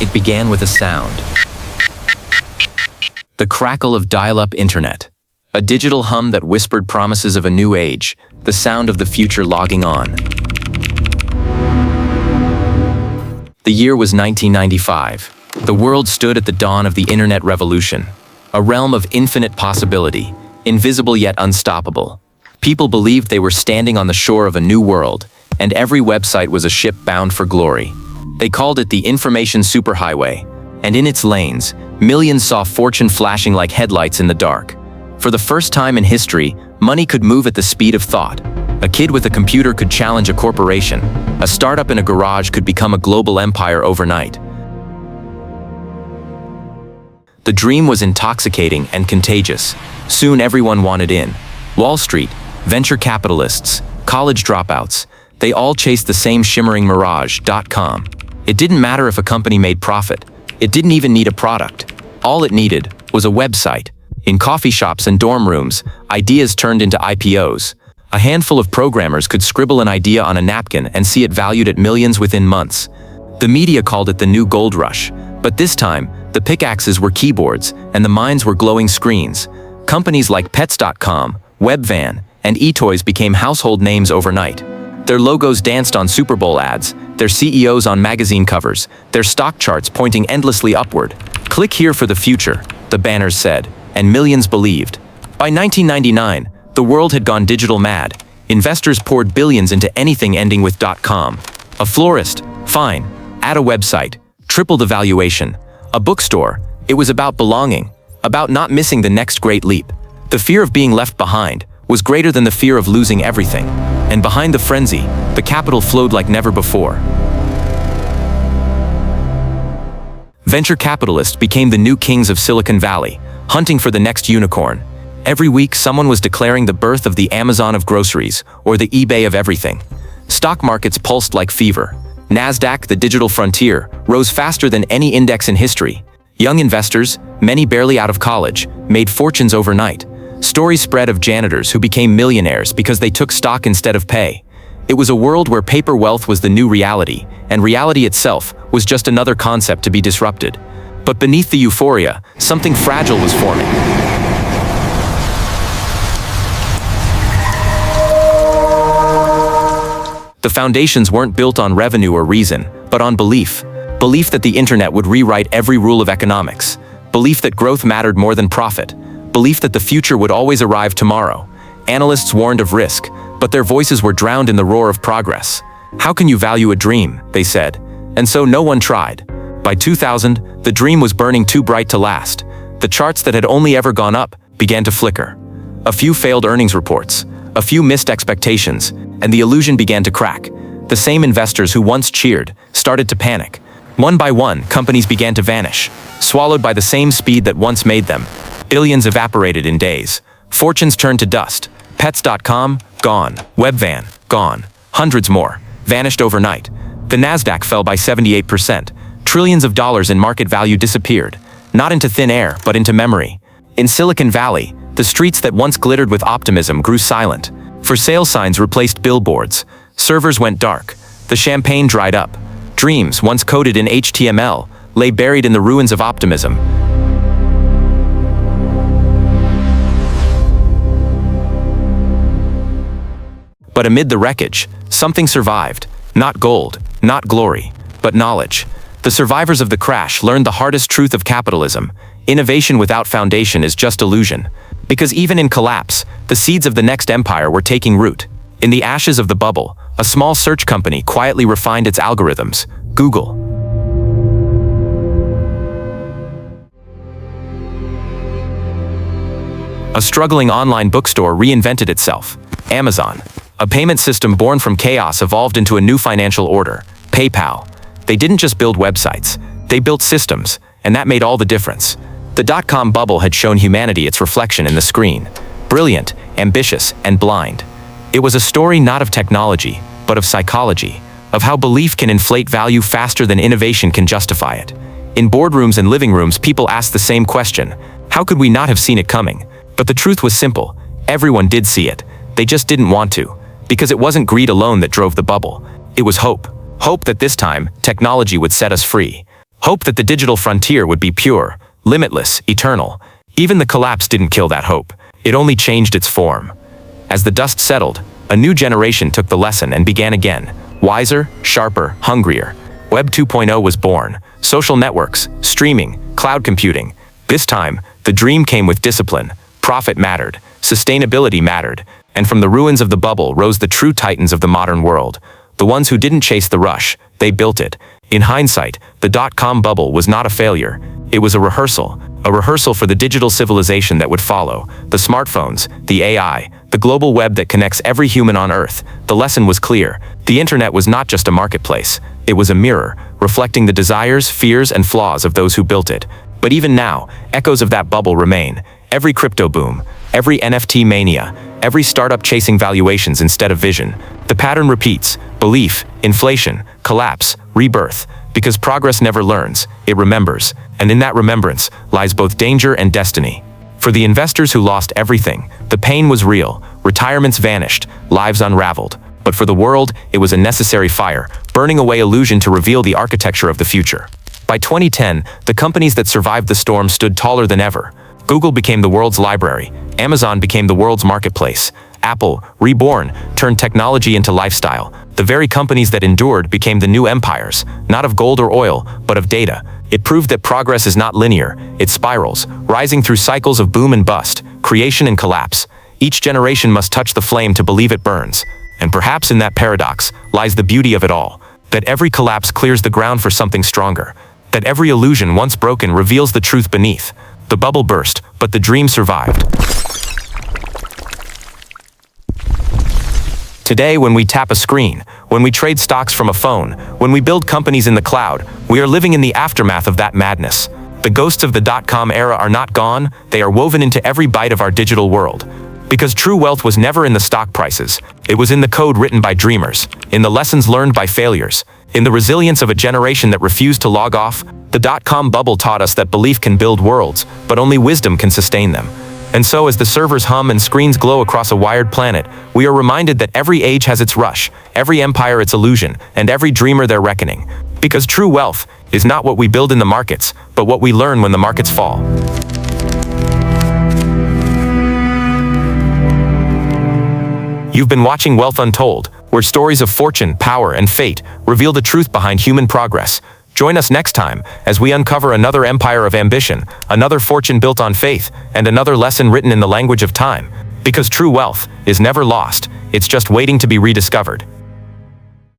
It began with a sound. The crackle of dial-up internet. A digital hum that whispered promises of a new age, the sound of the future logging on. The year was 1995. The world stood at the dawn of the internet revolution, a realm of infinite possibility, invisible yet unstoppable. People believed they were standing on the shore of a new world, and every website was a ship bound for glory. They called it the information superhighway, and in its lanes, millions saw fortune flashing like headlights in the dark. For the first time in history, money could move at the speed of thought. A kid with a computer could challenge a corporation. A startup in a garage could become a global empire overnight. The dream was intoxicating and contagious. Soon everyone wanted in. Wall Street, venture capitalists, college dropouts, they all chased the same shimmering mirage. .com. It didn't matter if a company made profit. It didn't even need a product. All it needed was a website. In coffee shops and dorm rooms, ideas turned into IPOs. A handful of programmers could scribble an idea on a napkin and see it valued at millions within months. The media called it the new gold rush. But this time, the pickaxes were keyboards and the minds were glowing screens. Companies like Pets.com, Webvan, and eToys became household names overnight. Their logos danced on Super Bowl ads, their CEOs on magazine covers, their stock charts pointing endlessly upward. "Click here for the future," the banners said, and millions believed. By 1999, the world had gone digital mad. Investors poured billions into anything ending with .com. A florist, fine. Add a website, triple the valuation. A bookstore, it was about belonging, about not missing the next great leap. The fear of being left behind was greater than the fear of losing everything. And behind the frenzy, the capital flowed like never before. Venture capitalists became the new kings of Silicon Valley, hunting for the next unicorn. Every week, someone was declaring the birth of the Amazon of groceries, or the eBay of everything. Stock markets pulsed like fever. NASDAQ, the digital frontier, rose faster than any index in history. Young investors, many barely out of college, made fortunes overnight. Stories spread of janitors who became millionaires because they took stock instead of pay. It was a world where paper wealth was the new reality, and reality itself was just another concept to be disrupted. But beneath the euphoria, something fragile was forming. The foundations weren't built on revenue or reason, but on belief. Belief that the internet would rewrite every rule of economics. Belief that growth mattered more than profit. Belief that the future would always arrive tomorrow. Analysts warned of risk, but their voices were drowned in the roar of progress. How can you value a dream, they said. And so no one tried. By 2000, the dream was burning too bright to last. The charts that had only ever gone up began to flicker. A few failed earnings reports, a few missed expectations, and the illusion began to crack. The same investors who once cheered started to panic. One by one, companies began to vanish, swallowed by the same speed that once made them. Billions evaporated in days. Fortunes turned to dust. Pets.com, gone. Webvan, gone. Hundreds more, vanished overnight. The NASDAQ fell by 78%. Trillions of dollars in market value disappeared, not into thin air, but into memory. In Silicon Valley, the streets that once glittered with optimism grew silent. For sale signs replaced billboards. Servers went dark. The champagne dried up. Dreams, once coded in HTML, lay buried in the ruins of optimism. But amid the wreckage, something survived. Not gold, not glory, but knowledge. The survivors of the crash learned the hardest truth of capitalism. Innovation without foundation is just illusion. Because even in collapse, the seeds of the next empire were taking root. In the ashes of the bubble, a small search company quietly refined its algorithms, Google. A struggling online bookstore reinvented itself, Amazon. A payment system born from chaos evolved into a new financial order, PayPal. They didn't just build websites, they built systems, and that made all the difference. The dot-com bubble had shown humanity its reflection in the screen. Brilliant, ambitious, and blind. It was a story not of technology, but of psychology, of how belief can inflate value faster than innovation can justify it. In boardrooms and living rooms, people asked the same question: how could we not have seen it coming? But the truth was simple. Everyone did see it. They just didn't want to. Because it wasn't greed alone that drove the bubble. It was hope. Hope that this time, technology would set us free. Hope that the digital frontier would be pure, limitless, eternal. Even the collapse didn't kill that hope. It only changed its form. As the dust settled, a new generation took the lesson and began again. Wiser, sharper, hungrier. Web 2.0 was born. Social networks, streaming, cloud computing. This time, the dream came with discipline. Profit mattered. Sustainability mattered. And from the ruins of the bubble rose the true titans of the modern world. The ones who didn't chase the rush, they built it. In hindsight, the dot-com bubble was not a failure. It was a rehearsal for the digital civilization that would follow. The smartphones, the AI, the global web that connects every human on Earth. The lesson was clear. The internet was not just a marketplace. It was a mirror, reflecting the desires, fears, and flaws of those who built it. But even now, echoes of that bubble remain. Every crypto boom, every NFT mania, every startup chasing valuations instead of vision. The pattern repeats: belief, inflation, collapse, rebirth. Because progress never learns, it remembers. And in that remembrance lies both danger and destiny. For the investors who lost everything, the pain was real. Retirements vanished, lives unraveled. But for the world, it was a necessary fire, burning away illusion to reveal the architecture of the future. By 2010, the companies that survived the storm stood taller than ever. Google became the world's library. Amazon became the world's marketplace. Apple, reborn, turned technology into lifestyle. The very companies that endured became the new empires, not of gold or oil, but of data. It proved that progress is not linear, it spirals, rising through cycles of boom and bust, creation and collapse. Each generation must touch the flame to believe it burns. And perhaps in that paradox lies the beauty of it all. That every collapse clears the ground for something stronger. That every illusion once broken reveals the truth beneath. The bubble burst, but the dream survived. Today, when we tap a screen, when we trade stocks from a phone, when we build companies in the cloud, we are living in the aftermath of that madness. The ghosts of the dot-com era are not gone, they are woven into every bite of our digital world. Because true wealth was never in the stock prices, it was in the code written by dreamers, in the lessons learned by failures, in the resilience of a generation that refused to log off. The dot-com bubble taught us that belief can build worlds, but only wisdom can sustain them. And so as the servers hum and screens glow across a wired planet, we are reminded that every age has its rush, every empire its illusion, and every dreamer their reckoning. Because true wealth is not what we build in the markets, but what we learn when the markets fall. You've been watching Wealth Untold, where stories of fortune, power, and fate reveal the truth behind human progress. Join us next time as we uncover another empire of ambition, another fortune built on faith, and another lesson written in the language of time. Because true wealth is never lost, it's just waiting to be rediscovered.